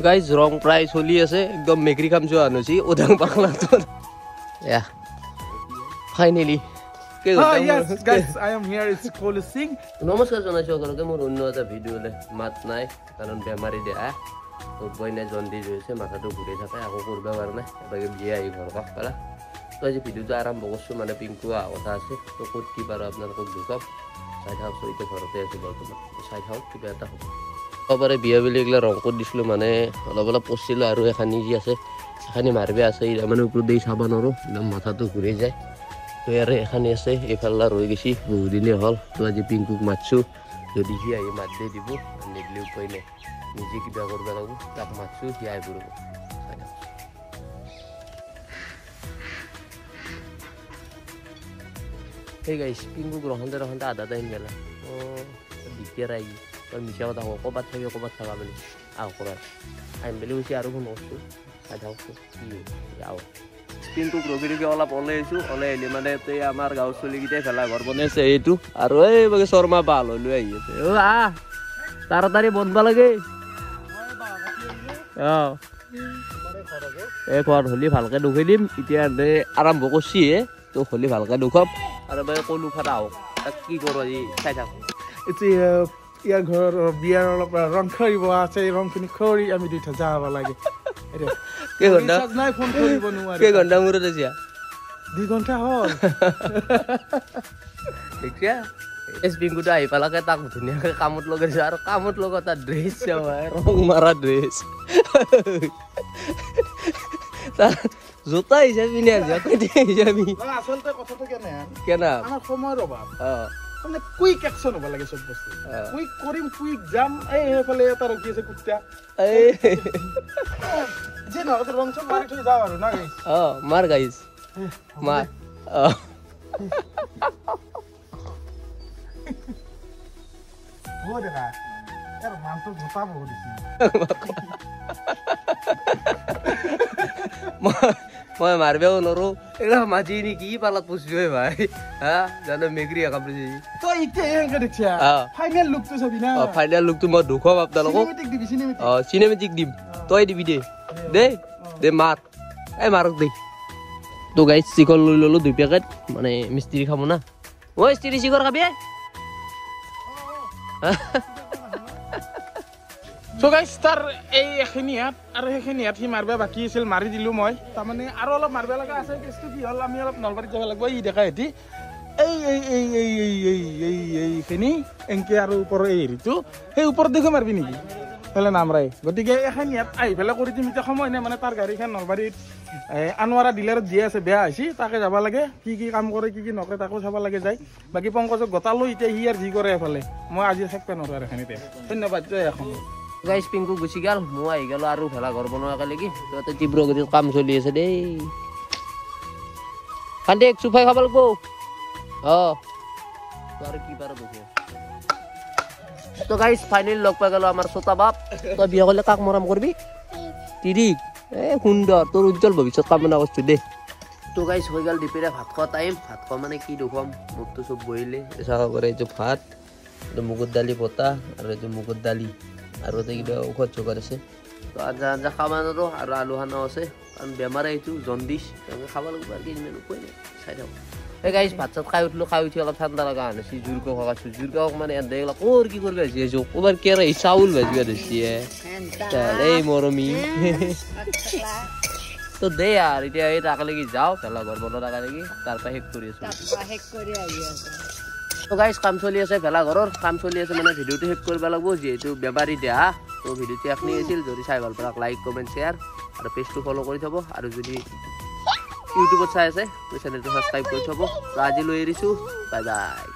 guys ৰং প্ৰায় চলি আছে একদম মেকৰি কাম যোৱা আনছি ওদাং পাখলাটো ইয়া finally yes guys I am here it's Kolu Singh নমস্কাৰ জনাইছো সকলোকে মোৰ অন্য এটা ভিডিঅ'লে মাত নাই কাৰণ বেমাৰী দেহা তো বইনে জন্ডিছ হৈছে মাথাটো ঘূৰি থাকে আকৌ কৰিব পৰা নাই এবাগে বিয়া আহি ঘৰ কাষ পালা তো আজি ভিডিঅ'টো আৰম্ভ কৰিছোঁ মানে পিংকু অহা কথা আছে তো ক'ত কি বাৰু আপোনালোকক দেখুৱাম চাই থাকক এতিয়া ঘৰতে আছোঁ বৰ্তমান চাই থাকক কিবা এটা হ'ব খবৰে বিয়া বুলি এইগিলা ৰং কৰি দিছিলোঁ মানে অলপ অলপ পচিছিলোঁ আৰু এখানি যি আছে এখানি মাৰিব আছে মানে ওপৰত দি চাব নোৱাৰোঁ একদম মাথাটো ঘূৰি যায় তো ইয়াৰে এখানি আছে এইফালে ৰৈ গৈছি বহুদিনেই হ'ল তো আজি পিংকুক মাতছোঁ যদি সি আহি মাত দি দিব নিদিলে উপায় নাই নিজে কিবা কৰিব লাগিব তাক মাতছোঁ সি আহি পৰিব সেই গাইছ পিংকুক ৰহন্তে ৰহন্তে আধা টাইম গেলা দিগদাৰ আহি তই মিছা কথা কওঁ ক'ৰবাত থাকি ক'ৰবাত থাকা বুলি আহ ক'ৰবাত আহিম বুলি কৈছে আৰু ফোন কৰিছোঁ চাই থাকোঁ কি যাওঁ পিংকুক ৰখি ৰখি অলপ ওলাই আহিছোঁ ওলাই আহিলে মানে এই আমাৰ গাঁৱৰ চলিকেইটাই ভেলা ঘৰ বনাইছে এইটো আৰু এই বাগে শৰ্মা বাল লৈ আহি আছে আহ তাড়াতাড়ি বনবা লাগে অঁ এই ঘৰত হ'লে ভালকৈ দুখাই দিম এতিয়া আৰম্ভ কৰিছিহে তো হ'লে ভালকৈ দুখাম আৰু বাগে ক'লো খাটা আহক তাক কি কৰোঁ আজি চাই থাক এতিয়া ইয়াৰ ঘৰৰ বিয়াৰ অলপ ৰং খৰিব আছে ৰংখিনি খৰি আমি দুইটা যাব লাগে কেইঘণ্টা নাই ফোন কৰিব নোৱাৰি কেইঘণ্টা মূৰত আছে 2 ঘণ্টা হ'ল এতিয়া এছ পিংকুটো আহি পালাকে তাক ধুনীয়াকৈ কামত লগাইছে আৰু কামত লগা তাৰ ড্ৰেছ ৰং মাৰা ড্ৰেছ তাৰ জোতা হিচাপে পিন্ধি হিচাপি আচলতে কথাটো কেনে আমাৰ সময়ৰ অভাৱ অঁ মানে কুইক একশ্যন হ'ব লাগে চব বস্তু কুইক কৰিম কুইক যাম এই সেইফালে এটা ৰখি আছে কুত্তা যে নহয় ৰং চং মাৰি থৈ যাওঁ আৰু না গাইছ অঁ মাৰ গাইছ মাৰ অঁ দেখা ইয়াৰ মানটো গোটা বহুত দিছে মই মাৰিবও নোৱাৰোঁ এইগিলা মাজি নেকি পালাত পুচিবই ভাই হা জানো মেগৰি কাপড়ে তই এতিয়া এনেকে দেখিছা ফাইনেল লুকটো চাবি না ফাইনেল লুকটো মই দেখুৱাম আপোনালোকক অঁ চিনেমেটিক দিম তই দিবি দে দে মাৰ এই মাৰক দে তো গাইছ চিকন লৈ ল'লোঁ 2 পেকেট মানে মিস্ত্ৰী খাব না ঐ মিস্ত্ৰী চিকৰ খাবি So guys, তাৰ এই এখিনিয়াত আৰু সেইখিনিয়াত সি মাৰিব বাকী আছিল মাৰি দিলোঁ মই তাৰমানে আৰু অলপ মাৰিব লগা আছে কেছটো কি হ'ল আমি অলপ নলবাৰীত যাব লাগিব ই দেখা হেতি এইখিনি এনকে আৰু ওপৰৰ এই হেৰিটো সেই ওপৰত দেখো মাৰিবি নেকি পেলে নামৰাই গতিকে এখিনিয়াত আহি পেলাই কৰি দিম এতিয়া সময় নাই মানে তাৰ গাড়ীখন নলবাৰীত আনোৱাৰা ডিলাৰত দিয়ে আছে বেয়া হৈছে তাকে যাব লাগে কি কি কাম কৰে কি কি নকৰে তাকো চাব লাগে যায় বাকী পংকজক গোটালোঁ এতিয়া সি আৰু যি কৰে এফালে মই আজি থাকিব নোৱাৰোঁ আৰু এখিনিতে ধন্যবাদ জয় অসম গাইছ পিংকু গুচি গ'ল মই আহি গ'লোঁ আৰু ভেলা ঘৰ বনোৱাকে লাগি তাতে তীব্ৰ গতিত কাম চলি আছে দেই খান্দি এক চুফাই খাব লাগিব অঁ আৰু কি পাৰে বহি তো গাইছ ফাইনেল লগ পাই গ'লোঁ আমাৰ চোতা বাপ তই বিয়া কৰিলে কাক মৰম কৰিবি তিৰিক সুন্দৰ তোৰ উজ্জ্বল ভৱিষ্যত কামনা কৰিছোঁ দেই তো গাইছ হৈ গ'ল দুপৰীয়া ভাত খোৱা টাইম ভাত খোৱা মানে কি দেখুৱাম মোকতো চব বহিলে চাফা কৰে এইটো ভাত এইটো মুগুৰ দালি পতা আৰু এইটো মুগুৰ দালি আৰু এটা কিবা ঔষধ চৌষধ আছে তো আঞ্জা আঞ্জা খাব নোৱাৰোঁ আৰু আলু খানাও আছে কাৰণ বেমাৰ আহিছোঁ জণ্ডিছ তেনেকৈ খাব লাগিব আৰু কেইদিনমান উপায় নাই চাই থাকোঁ এই গাইছ ভাত চাত খাই উঠিলোঁ খাই উঠি অলপ ঠাণ্ডা লগা আনিছোঁ জোৰকৈ খোৱাছোঁ জোৰকৈ মানে এনে এইবিলাক ক'ৰ কি কৰিব ভাজি আছোঁ ক'ৰবাৰ কেৰাহী চাউল ভাজিব ধৰিছে এই মৰমী তো দে আৰু এতিয়া এই তাকালৈকে যাওঁ ভেলা ঘৰ বনোৱা তাকালৈকে তাৰপৰা শেষ কৰি আছোঁ তো গাইছ কাম চলি আছে ভেলা ঘৰৰ কাম চলি আছে মানে ভিডিঅ'টো শেষ কৰিব লাগিব যিহেতু বেমাৰী দেহা তো ভিডিঅ'টো এখনি আছিল যদি চাই ভাল পাওক লাইক কমেণ্ট শ্বেয়াৰ আৰু পেজটো ফ'ল' কৰি থ'ব আৰু যদি ইউটিউবত চাই আছে তো চেনেলটো ছাবস্ক্ৰাইব কৰি থ'ব তো আজিলৈ এৰিছোঁ বাই বাই